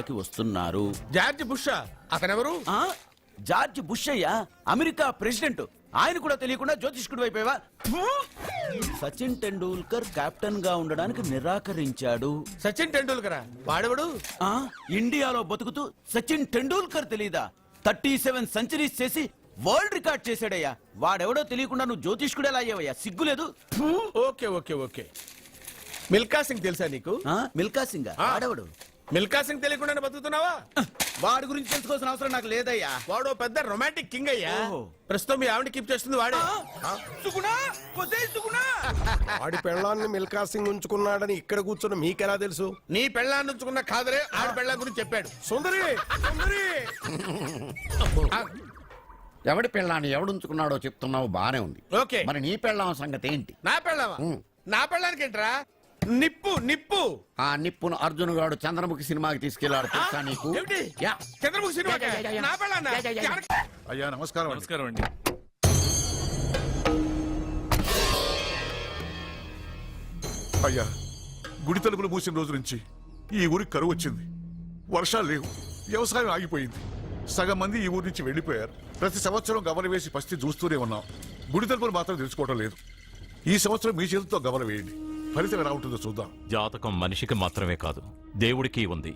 ఇండియాకి వస్తున్నారు. George Bush అతనెవరు? జార్జ్ బుష్ అయ్యా, అమెరికా ప్రెసిడెంట్. ఆయన కూడా తెలియకుండా జ్యోతిష్కుడు అయిపోయావా? సచిన్ టెండూల్కర్ కెప్టెన్ గా ఉండడానికి నిరాకరించాడు. సచిన్ టెండూల్కర్ వాడెవడు? ఇండియాలో బతుకుతూ సచిన్ టెండూల్కర్ తెలీదా? 37 సెంచరీస్ చేసి వరల్డ్ రికార్డ్ చేశాడయ్యా. వాడెవడో తెలియకుండా నువ్వు జ్యోతిష్కుడు ఎలా అయ్యావయ్యా? సిగ్గులేదు. Okay okay okay. Milkha Singh తెలుసా నీకు? మిల్కా సింగ్ వాడెవడు? మిల్కా సింగ్ తెలియకుండా బతుకుతున్నావా? వాడి గురించి తెలుసుకోవాల్సిన అవసరం నాకు లేదయ్యా. వాడు పెద్ద రొమాంటిక్ కింగ్ అయ్యా. ప్రస్తుతం మీ ఆవిడ కీప్ చేస్తుంది వాడే. వాడి పెళ్ళాన్ని మిల్కా సింగ్ ఉంచుకున్నాడని ఇక్కడ కూర్చున్న మీకెలా తెలుసు? నీ పెళ్ళాన్ని ఉంచుకున్న కాదరే ఆడి పెళ్ళ గురించి చెప్పాడు. సుందరి సుందరి ఎవడి పెళ్ళాన్ని ఎవడుంచుకున్నాడో చెప్తున్నావు బానే ఉంది. ఓకే, మరి నీ పెళ్ళాం సంగతి ఏంటి? నా పెళ్ళావా? నా పెళ్ళానికి ఏంట్రా? నిప్పు నిప్పు. ఆ నిప్పును అర్జున్ గాడు చంద్రముఖి సినిమాకి తీసుకెళ్లాడు తెలుసా నీకు? యా. చంద్రముఖి సినిమా నా పెళ్ళాన్నా? అయ్యా నమస్కారం. నమస్కారం అండి. అయ్యా, గుడి తలుపులు మూసిన రోజు నుంచి ఈ ఊరికి కరువు వచ్చింది. వర్షాలు లేవు, వ్యవసాయం ఆగిపోయింది. సగం మంది ఈ ఊరి నుంచి వెళ్లిపోయారు. ప్రతి సంవత్సరం గవల వేసి పరిస్థితి చూస్తూనే ఉన్నాం. గుడి తలుపులు మాత్రం తెలుసుకోవడం లేదు. ఈ సంవత్సరం మీ చేతితో గవల వేయండి, ఫలితం ఎలా ఉంటుందో చూద్దాం. జాతకం మనిషికి మాత్రమే కాదు, దేవుడికి ఉంది.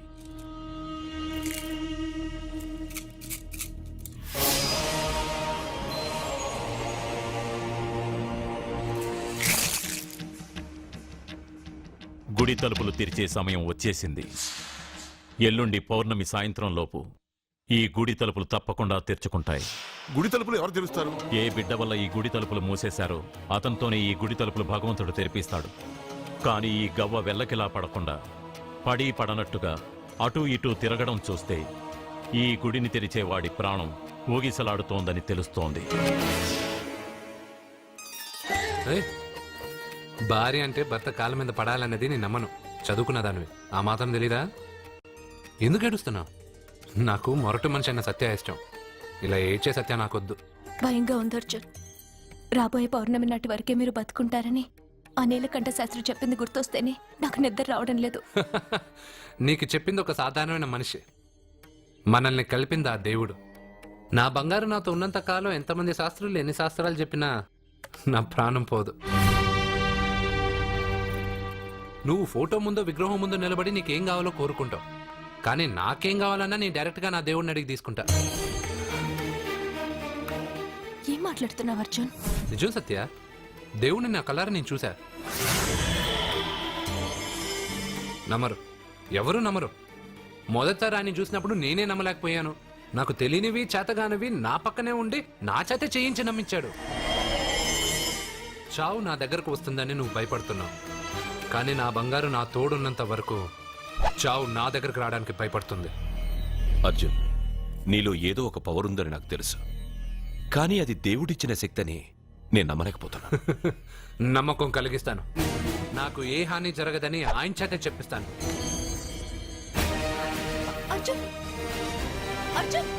గుడి తలుపులు తెరిచే సమయం వచ్చేసింది. ఎల్లుండి పౌర్ణమి సాయంత్రం లోపు ఈ గుడి తలుపులు తప్పకుండా తెరుచుకుంటాయి. గుడి తలుపులు ఎవరు తెరుస్తారు? ఏ బిడ్డ వల్ల ఈ గుడి తలుపులు మూసేశారో అతనితోనే ఈ గుడి తలుపులు భగవంతుడు తెరిపిస్తాడు. కానీ ఈ గవ్వ వెల్లకిలా పడకుండా పడి పడనట్టుగా అటూ ఇటూ తిరగడం చూస్తే ఈ గుడిని తెరిచే వాడి ప్రాణం ఊగిసలాడుతోందని తెలుస్తోంది. భార్య అంటే భర్త కాళ్ళ మీద పడాలన్నది నేను నమ్మను. చదువుకున్న దానివి, ఆ మాత్రం తెలీదా? ఎందుకు ఏడుస్తున్నావు? నాకు మొరటు మనిషి అన్న సత్య ఇష్టం. ఇలా ఏడ్చే సత్య నాకొద్దు. భయంగా ఉంది అర్జున్. రాబోయే పౌర్ణమి నాటి వరకే మీరు బతుకుంటారని ఆ నీలకంఠ శాస్త్రి చెప్పింది గుర్తొస్తేనే నాకు నిద్ర రావడం లేదు. నీకు చెప్పింది ఒక సాధారణమైన మనిషి, మనల్ని కలిపింది ఆ దేవుడు. నా బంగారు నాతో ఉన్నంత కాలం ఎంతమంది శాస్త్రులు ఎన్ని శాస్త్రాలు చెప్పినా నా ప్రాణం పోదు. నువ్వు ఫోటో ముందో విగ్రహం ముందో నిలబడి నీకేం కావాలో కోరుకుంటావు, కానీ నాకేం కావాలన్నా నేను డైరెక్ట్గా నా దేవుడిని అడిగి తీసుకుంటా. ఏం మాట్లాడుతున్నావు అర్జున్? నిజం సత్య, దేవుడిని నా కళ్ళారా నేను చూశా. నమ్మరు, ఎవరు నమ్మరు. మొదటిసారి ఆయన చూసినప్పుడు నేనే నమ్మలేకపోయాను. నాకు తెలియనివి చేతగానివి నా పక్కనే ఉండి నా చేత చేయించి నమ్మించాడు. చావు నా దగ్గరకు వస్తుందని నువ్వు భయపడుతున్నావు, కానీ నా బంగారు నా తోడున్నంత వరకు చావు నా దగ్గరకు రావడానికి భయపడుతుంది. అర్జున్, నీలో ఏదో ఒక పవర్ ఉందని నాకు తెలుసు, కానీ అది దేవుడిచ్చిన శక్తి అని నేను నమ్మలేకపోతున్నా. నమ్మకం కలిగిస్తాను. నాకు ఏ హాని జరగదని ఆయన చేత చెప్పిస్తాను. అర్జున్, అర్జున్,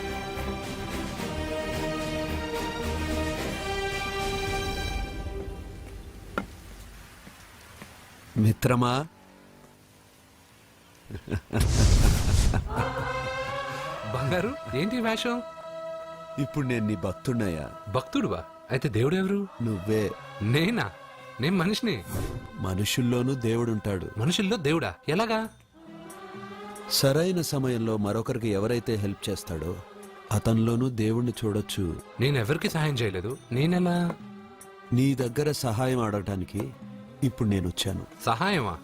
మిత్రమా, బంగారు ఏంటి వేషం? ఇప్పుడు నేను నీ భక్తున్నయ్యా. భక్తుడువా? అయితే దేవుడు ఎవరు? నువ్వే. నేనా? నేను మనిషిని. మనుషుల్లోనూ దేవుడుంటాడు. మనుషుల్లో దేవుడా? ఎలాగా? సరైన సమయంలో మరొకరికి ఎవరైతే హెల్ప్ చేస్తాడో అతనిలోనూ దేవుణ్ణి చూడొచ్చు. నేనెవరికి సహాయం చేయలేదు, నేనెలా? నీ దగ్గర సహాయం అడగటానికి ఇప్పుడు నేను వచ్చాను. సహాయమా?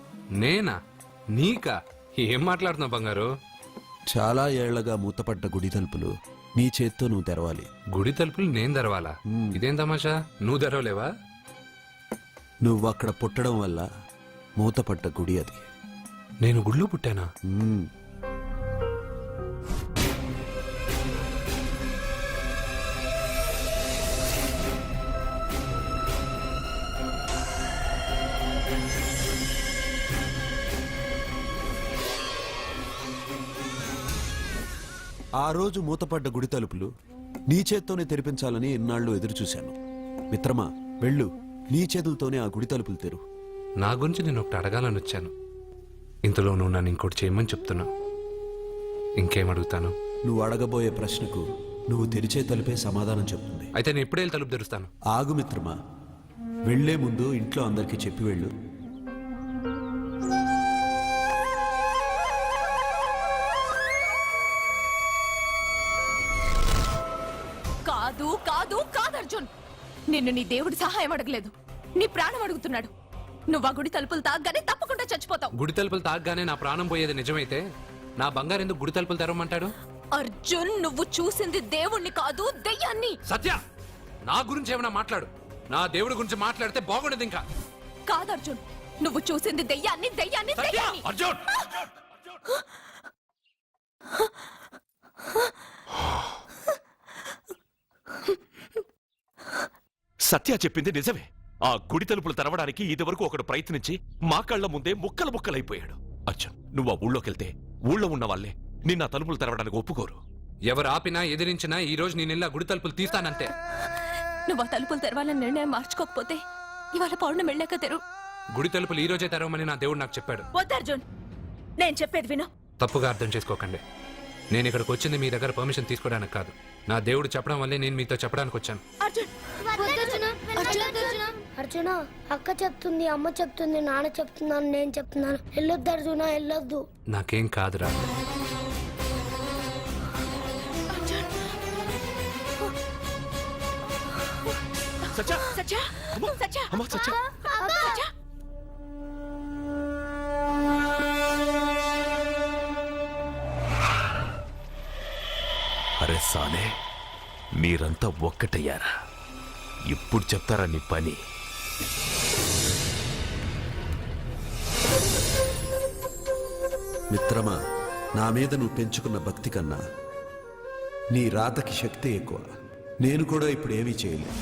నేనా? నీకా? ఏం మాట్లాడుతున్నావు బంగారు? చాలా ఏళ్లగా మూతపడ్డ గుడి తలుపులు నీ చేత్తో నువ్వు తెరవాలి. గుడి తలుపులు నేను తెరవాలా? ఇదేం తమాషా? నువ్వు తెరవలేవా? నువ్వు అక్కడ పుట్టడం వల్ల మూతపడ్డ గుడి అది. నేను గుడిలో పుట్టానా? ఆ రోజు మూతపడ్డ గుడి తలుపులు నీ చేత్తోనే తెరిపించాలని ఇన్నాళ్ళు ఎదురుచూశాను. మిత్రమా, వెళ్ళు, నీ చేతులతోనే ఆ గుడి తలుపులు తెరు. నా గురించి నేను ఒకటి అడగాలని వచ్చాను. ఇంతలో నువ్వు నన్ను ఇంకోటి చేయమని చెప్తున్నా. ఇంకేం అడుగుతాను? నువ్వు అడగబోయే ప్రశ్నకు నువ్వు తెరిచే తలుపే సమాధానం చెప్తుంది. అయితే నేను ఇప్పుడే వెళ్ళి తలుపు తెరుస్తాను. ఆగు మిత్రమా, వెళ్లే ముందు ఇంట్లో అందరికీ చెప్పి వెళ్ళు. కాదు కాదు కాదు అర్జున్, నిన్ను నీ దేవుడి సహాయం అడగలేదు, నీ ప్రాణం అడుగుతున్నాడు. నువ్వు ఆ గుడి తలుపులు తాగ్గానే తప్పకుండా చచ్చిపోతావు. గుడి తలుపులు తాగ్గానే నా ప్రాణం పోయేది నిజమైతే నా బంగారు ఎందుకు గుడి తలుపులు తెరవమంటాడు? అర్జున్, నువ్వు చూసింది దేవుణ్ణి కాదు, దెయ్యాన్ని. సత్య, నా గురించి ఏమైనా మాట్లాడు. నా దేవుడి గురించి మాట్లాడితే బాగుండదు. ఇంకా కాదు అర్జున్, నువ్వు చూసింది దెయ్యాన్ని, దెయ్యాన్ని, దెయ్యాన్ని. అర్జున్! సత్య చెప్పింది నిజమే. ఆ గుడి తలుపులు తెరవడానికి ఇదివరకు ఒకడు ప్రయత్నించి మా కళ్ళ ముందే ముక్కలు ముక్కలైపోయాడు. అర్జున్, నువ్వు ఆ ఊళ్ళోకెళ్తే ఊళ్ళో ఉన్న వాళ్ళే నిన్న తలుపులు తెరవడానికి ఒప్పుకోరు. ఎవరు ఆపినా ఎదిరించినా ఈ రోజు నేను గుడి తలుపులు తీస్తానంతే. నువ్వు ఆ తలుపులు తెరవాలని నిర్ణయం మార్చుకోకపోతే ఇవాళ పౌర్ణమి వెళ్ళాక తెరువు. గుడి తలుపులు ఈ రోజే తెరవమని నా దేవుడు నాకు చెప్పాడు. వద్దు అర్జున్, నేను చెప్పేది విను. తప్పుగా అర్థం చేసుకోకండి. నేను ఇక్కడికి వచ్చింది మీ దగ్గర పర్మిషన్ తీసుకోవడానికి కాదు. నా దేవుడు చెప్పడం వల్లే నేను మీతో చెప్పడానికి వచ్చాను. అర్జున, అక్క చెప్తుంది, అమ్మ చెప్తుంది, నాన్న చెప్తున్నాను, నేను చెప్తున్నాను. వెళ్ళొద్దు అర్జున, వెళ్ళొద్దు. నాకేం కాదురా. సత్య! సత్య, సత్య, అమ్మా, సత్య! సత్య. అరే సానే, మీరంతా ఒక్కటయ్యారా? ఇప్పుడు చెప్తారా నీ పని? మిత్రమా, నా మీద నువ్వు పెంచుకున్న భక్తి కన్నా నీ రాతకి శక్తి ఎక్కువ. నేను కూడా ఇప్పుడు ఏమీ చేయలేదు.